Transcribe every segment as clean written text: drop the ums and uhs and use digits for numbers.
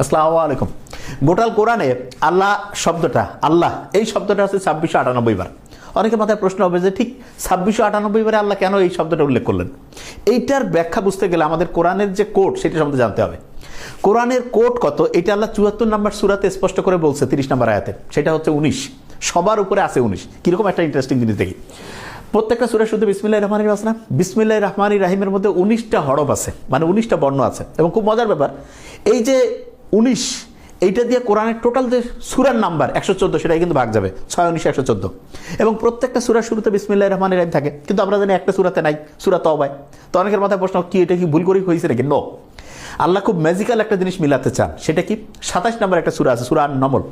আসসালামু আলাইকুম। গোটাল কোরআনে আল্লাহ শব্দটা, আল্লাহ এই শব্দটা হচ্ছে 2698 বার। অনেকের মাথায় প্রশ্ন হবে যে ঠিক 2698 বারে আল্লাহ কেন এই শব্দটা উল্লেখ করলেন? এইটার ব্যাখ্যা বুঝতে গেলে আমাদের কোরআনের যে কোড সেটা সম্বন্ধে জানতে হবে। কোরআনের কোড কত এটা আল্লাহ 74 নম্বর সূরাতে স্পষ্ট করে বলছে 30 নম্বর আয়াতে, সেটা হচ্ছে 19। সবার উপরে আছে 19। কিরকম একটা ইন্টারেস্টিং জিনিস দেখি। প্রত্যেকটা সূরা শুধু বিসমিল্লাহির রহমানির রহিম আছে না? বিসমিল্লাহির রহমানির রহিমের মধ্যে 19টা হরফ আছে, মানে 19টা বর্ণ আছে। এবং খুব মজার ব্যাপার, এই যে 19 এইটা দিয়ে কোরআনের টোটাল যে সূরার নাম্বার 114 সেটাই কিন্তু ভাগ যাবে 6 19 114। এবং প্রত্যেকটা সূরার শুরুতে বিসমিল্লাহির রহমানির রহিম থাকে, কিন্তু আমরা জানি একটা সূরাতে নাই, সূরা তওবায়। তো অনেকের মাথায় প্রশ্ন, কি এটা কি ভুল করেই হয়েছে নাকি? নো, আল্লাহ খুব ম্যাজিক্যাল একটা জিনিস মিলাতে চান। সেটা কি? 27 নম্বর একটা সূরা আছে, সূরা আন-নমল।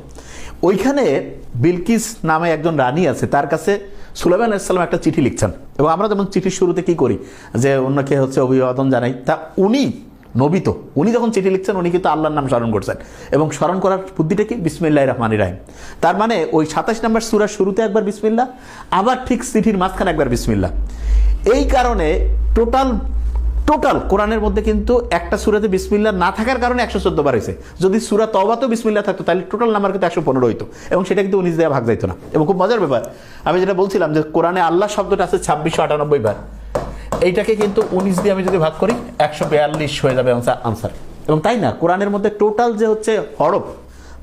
ওইখানে বিলকিস নামে একজন রানী আছে, তার কাছে সুলাইমান আলাইহিস সালাম একটা চিঠি লিখছেন। এবং আমরা যেমন চিঠির শুরুতে কি করি যে অন্যকে হচ্ছে অভিবাদন জানাই, তা উনি নবী, তো উনি যখন চিঠি লিখছেন উনি কিন্তু আল্লাহর নাম স্মরণ করছেন। এবং স্মরণ করার বুদ্ধিটা কি? বিসমিল্লাহির রহমানির রহিম। তার মানে ওই 27 নম্বর সূরার শুরুতে একবার বিসমিল্লাহ, আবার ঠিক চিঠির মাঝখানে একবার বিসমিল্লাহ। এই কারণে টোটাল কোরআনের মধ্যে কিন্তু একটা সূরাতে বিসমিল্লাহ না থাকার কারণে 114 বার হয়েছে। যদি সূরা তওবাতেও বিসমিল্লাহ থাকতো তাহলে টোটাল নাম্বার কিন্তু 115 হইতো, এবং সেটা কিন্তু 19 দিয়ে ভাগ যাইতো না। এবং খুব মজার ব্যাপার, আমি যেটা বলছিলাম যে কোরআনে আল্লাহ শব্দটা আছে 2698 বার, এইটাকে কিন্তু 19 দিয়ে আমি যদি ভাগ করি 142 হয়ে যাবে আনসার। এবং তাই না, কোরআনের মধ্যে টোটাল যে হচ্ছে হরফ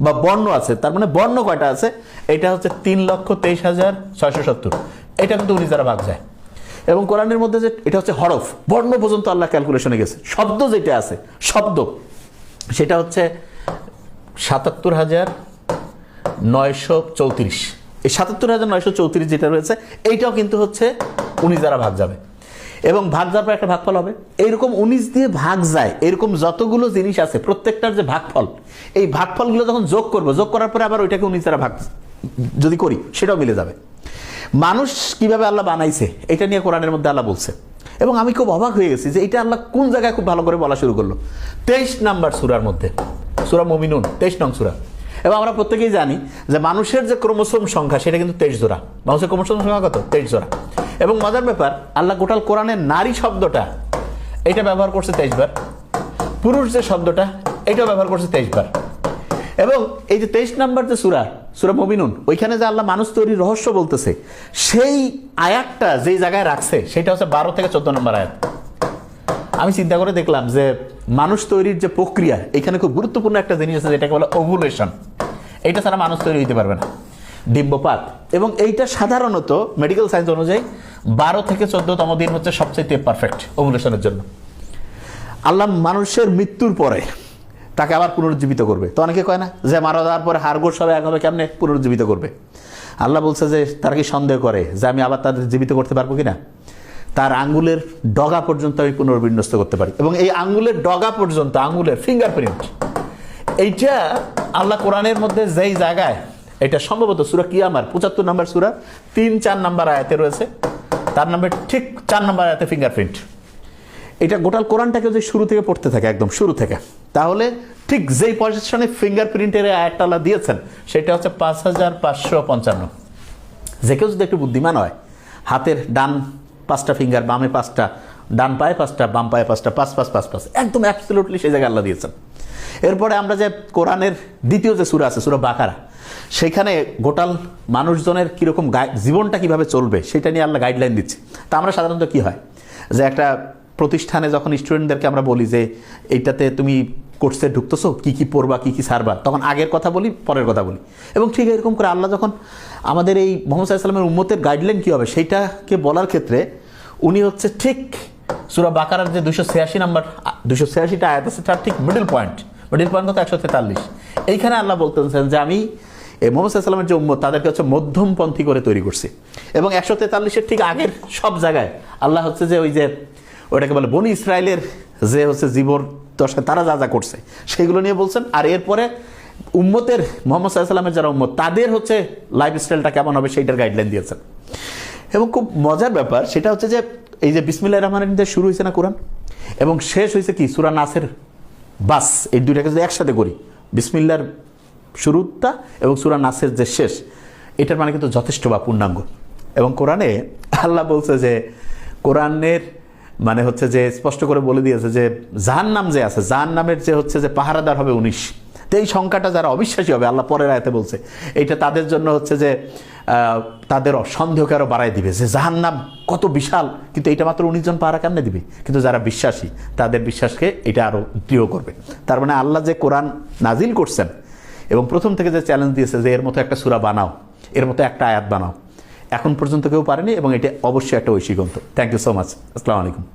বা বর্ণ আছে, তার মানে বর্ণ কয়টা আছে? এটা হচ্ছে 3,23,670। এটা কিন্তু 19 দ্বারা ভাগ যায়। এবং কোরআনের মধ্যে যে এটা হচ্ছে হরফ, বর্ণ পর্যন্ত আল্লাহ ক্যালকুলেশনে গেছে। শব্দ যেটা আছে, শব্দ সেটা হচ্ছে 77,934। এই 77,934 যেটা রয়েছে এইটাও কিন্তু হচ্ছে 19 দ্বারা ভাগ যাবে। এবং ভাগ যাওয়ার পর একটা ভাগফল হবে। এইরকম 19 দিয়ে ভাগ যায়, এরকম যতগুলো জিনিস আছে প্রত্যেকটার যে ভাগফল, এই ভাগফলগুলো যখন যোগ করবো, যোগ করার পরে আবার ওইটাকে 19 দ্বারা ভাগ যদি করি সেটাও মিলে যাবে। মানুষ কিভাবে আল্লাহ বানাইছে এটা নিয়ে কোরআনের মধ্যে আল্লাহ বলছে। এবং আমি খুব অবাক হয়ে গেছি যে এটা আল্লাহ কোন জায়গায় খুব ভালো করে বলা শুরু করলো। 23 নম্বর সূরার মধ্যে, সূরা মুমিনুন 23 নং সূরা। এবং আমরা প্রত্যেকেই জানি যে মানুষের যে ক্রোমোসোম সংখ্যা সেটা কিন্তু 23 জোড়া। মানুষের ক্রোমোসোম সংখ্যা কত? 23 জোড়া। এবং মজার ব্যাপার, আল্লাহ গোটাল কোরআনের নারী শব্দটা এটা ব্যবহার করছে 23 বার, পুরুষ যে শব্দটা এটাও ব্যবহার করছে 23 বার। এবং এই যে 23 নম্বর যে সূরা মুমিনুন, ওইখানে যে আল্লাহ মানুষ তৈরির রহস্য বলতেছে, সেই আয়াতটা যেই জায়গায় রাখছে সেটা হচ্ছে 12 থেকে 14 নম্বর আয়াত। আমি চিন্তা করে দেখলাম যে মানুষ তৈরির যে প্রক্রিয়া, এখানে খুব গুরুত্বপূর্ণ একটা জিনিস আছে যেটাকে বলে ওভুলেশন। এইটা ছাড়া মানুষ তৈরি হইতে পারবে না, ডিম্বপাত। এবং এইটা সাধারণত মেডিকেল সায়েন্স অনুযায়ী 12 থেকে 14তম দিন হচ্ছে সবচেয়ে পারফেক্ট ওভুলেশনের জন্য। আল্লাহ মানুষের মৃত্যুর পরে তাকে আবার পুনরুজ্জীবিত করবে। তো অনেকে কয় না যে মারা যাওয়ার পরে হাড়গোড় সব এক হবে, কেমনে পুনরুজ্জীবিত করবে? আল্লাহ বলছে যে তারা কি সন্দেহ করে যে আমি আবার তাদের জীবিত করতে পারবো কিনা? তার আঙ্গুলের ডগা পর্যন্ত আমি পুনর্বিন্যস্ত করতে পারি। এবং এই আঙ্গুলের ডগা পর্যন্ত, আঙ্গুলের ফিঙ্গারপ্রিন্ট, এইটা আল্লাহ কোরআনের মধ্যে যেই জায়গায়, এটা সম্ভবত সূরা কিয়ামার 75 নম্বর সূরা 3-4 নম্বর আয়াতে রয়েছে, তার নামে ঠিক 4 নম্বর আয়াতে ফিঙ্গারপ্রিন্ট। এটা গোটাল কোরআনটাকে যদি শুরু থেকে পড়তে থাকে, একদম শুরু থেকে, তাহলে ঠিক যেই পজিশনে ফিঙ্গারপ্রিন্টের আয়াতটা আল্লাহ দিয়েছেন সেটা হচ্ছে 5555। যে কেউ যদি একটু বুদ্ধিমান হয়, হাতের ডান 5টা ফিঙ্গার, বামে 5টা, ডান পায়ে 5টা, বাম পায়ে 5টা, 5 5 5 5, একদম অ্যাবসলিউটলি সেই জায়গায় আল্লাহ দিয়েছেন। এরপরে আমরা যে কোরআনের দ্বিতীয় যে সূরা আছে, সূরা বাকারা, সেখানে গোটাল মানুষজনের কীরকম জীবনটা কিভাবে চলবে সেটা নিয়ে আল্লাহ গাইডলাইন দিচ্ছে। তা আমরা সাধারণত কি হয় যে একটা প্রতিষ্ঠানে যখন স্টুডেন্টদেরকে আমরা বলি যে এইটাতে তুমি কোর্সে ঢুকতেছো, কী কী পড়বা, কী কী সারবা, তখন আগের কথা বলি, পরের কথা বলি। এবং ঠিক এরকম করে আল্লাহ যখন আমাদের এই মুহাম্মদ সাল্লাল্লাহু আলাইহি ওয়াসাল্লামের উম্মতের গাইডলাইন কী হবে সেইটাকে বলার ক্ষেত্রে উনি হচ্ছে ঠিক সূরা বাকারার যে 286টা আয়াত আছে তার ঠিক মিডল পয়েন্ট কত? 143। এইখানে আল্লাহ বলতেছেন যে আমি এই মুহাম্মদ সাল্লাল্লাহু আলাইহি ওয়াসাল্লামের যে উম্মত তাদেরকে হচ্ছে মধ্যমপন্থী করে তৈরি করছি। এবং 143-এর ঠিক আগের সব জায়গায় আল্লাহ হচ্ছে যে ওই যে ওটাকে বলে বনি ইসরায়েলের যে হচ্ছে জীবন দশা তারা যা যা করছে সেগুলো নিয়ে বলছেন। আর এরপরে উম্মতের মুহাম্মদ সাল্লাল্লাহু আলাইহি ওয়াসাল্লামের যারা উম্মত তাদের হচ্ছে লাইফস্টাইলটা কেমন হবে সেইটার গাইডলাইন দিয়েছেন। এবং খুব মজার ব্যাপার সেটা হচ্ছে যে এই যে বিসমিল্লাহির রহমানির রহিম দিয়ে শুরু হয়েছে না কোরআন, এবং শেষ হয়েছে কি? সূরা নাসের। বাস এই দুইটাকে যদি একসাথে করি, বিসমিল্লাহর শুরুটা এবং সূরা নাসের যে শেষ, এটার মানে কিন্তু যথেষ্ট বা পূর্ণাঙ্গ। এবং কোরআনে আল্লাহ বলছে যে কোরআনের মানে হচ্ছে যে স্পষ্ট করে বলে দিয়েছে যে জাহান্নাম যে আছে, জাহান্নামের যে হচ্ছে যে পাহারাদার হবে 19, তো এই সংখ্যাটা যারা অবিশ্বাসী হবে, আল্লাহ পরের আয়াতে বলছে, এইটা তাদের জন্য হচ্ছে যে তাদের সন্দেহকে আরও বাড়াই দিবে যে জাহান্নাম কত বিশাল, কিন্তু এটা মাত্র 19 জন পাহারা কেমনে দিবে। কিন্তু যারা বিশ্বাসী তাদের বিশ্বাসকে এটা আরও দৃঢ় করবে। তার মানে আল্লাহ যে কোরআন নাজিল করছেন এবং প্রথম থেকে যে চ্যালেঞ্জ দিয়েছে যে এর মতো একটা সূরা বানাও, এর মতো একটা আয়াত বানাও, এখন পর্যন্ত কেউ পারেনি এবং এটা অবশ্যই একটা ঐশী গ্রন্থ। Thank you so much. আসসালামু আলাইকুম।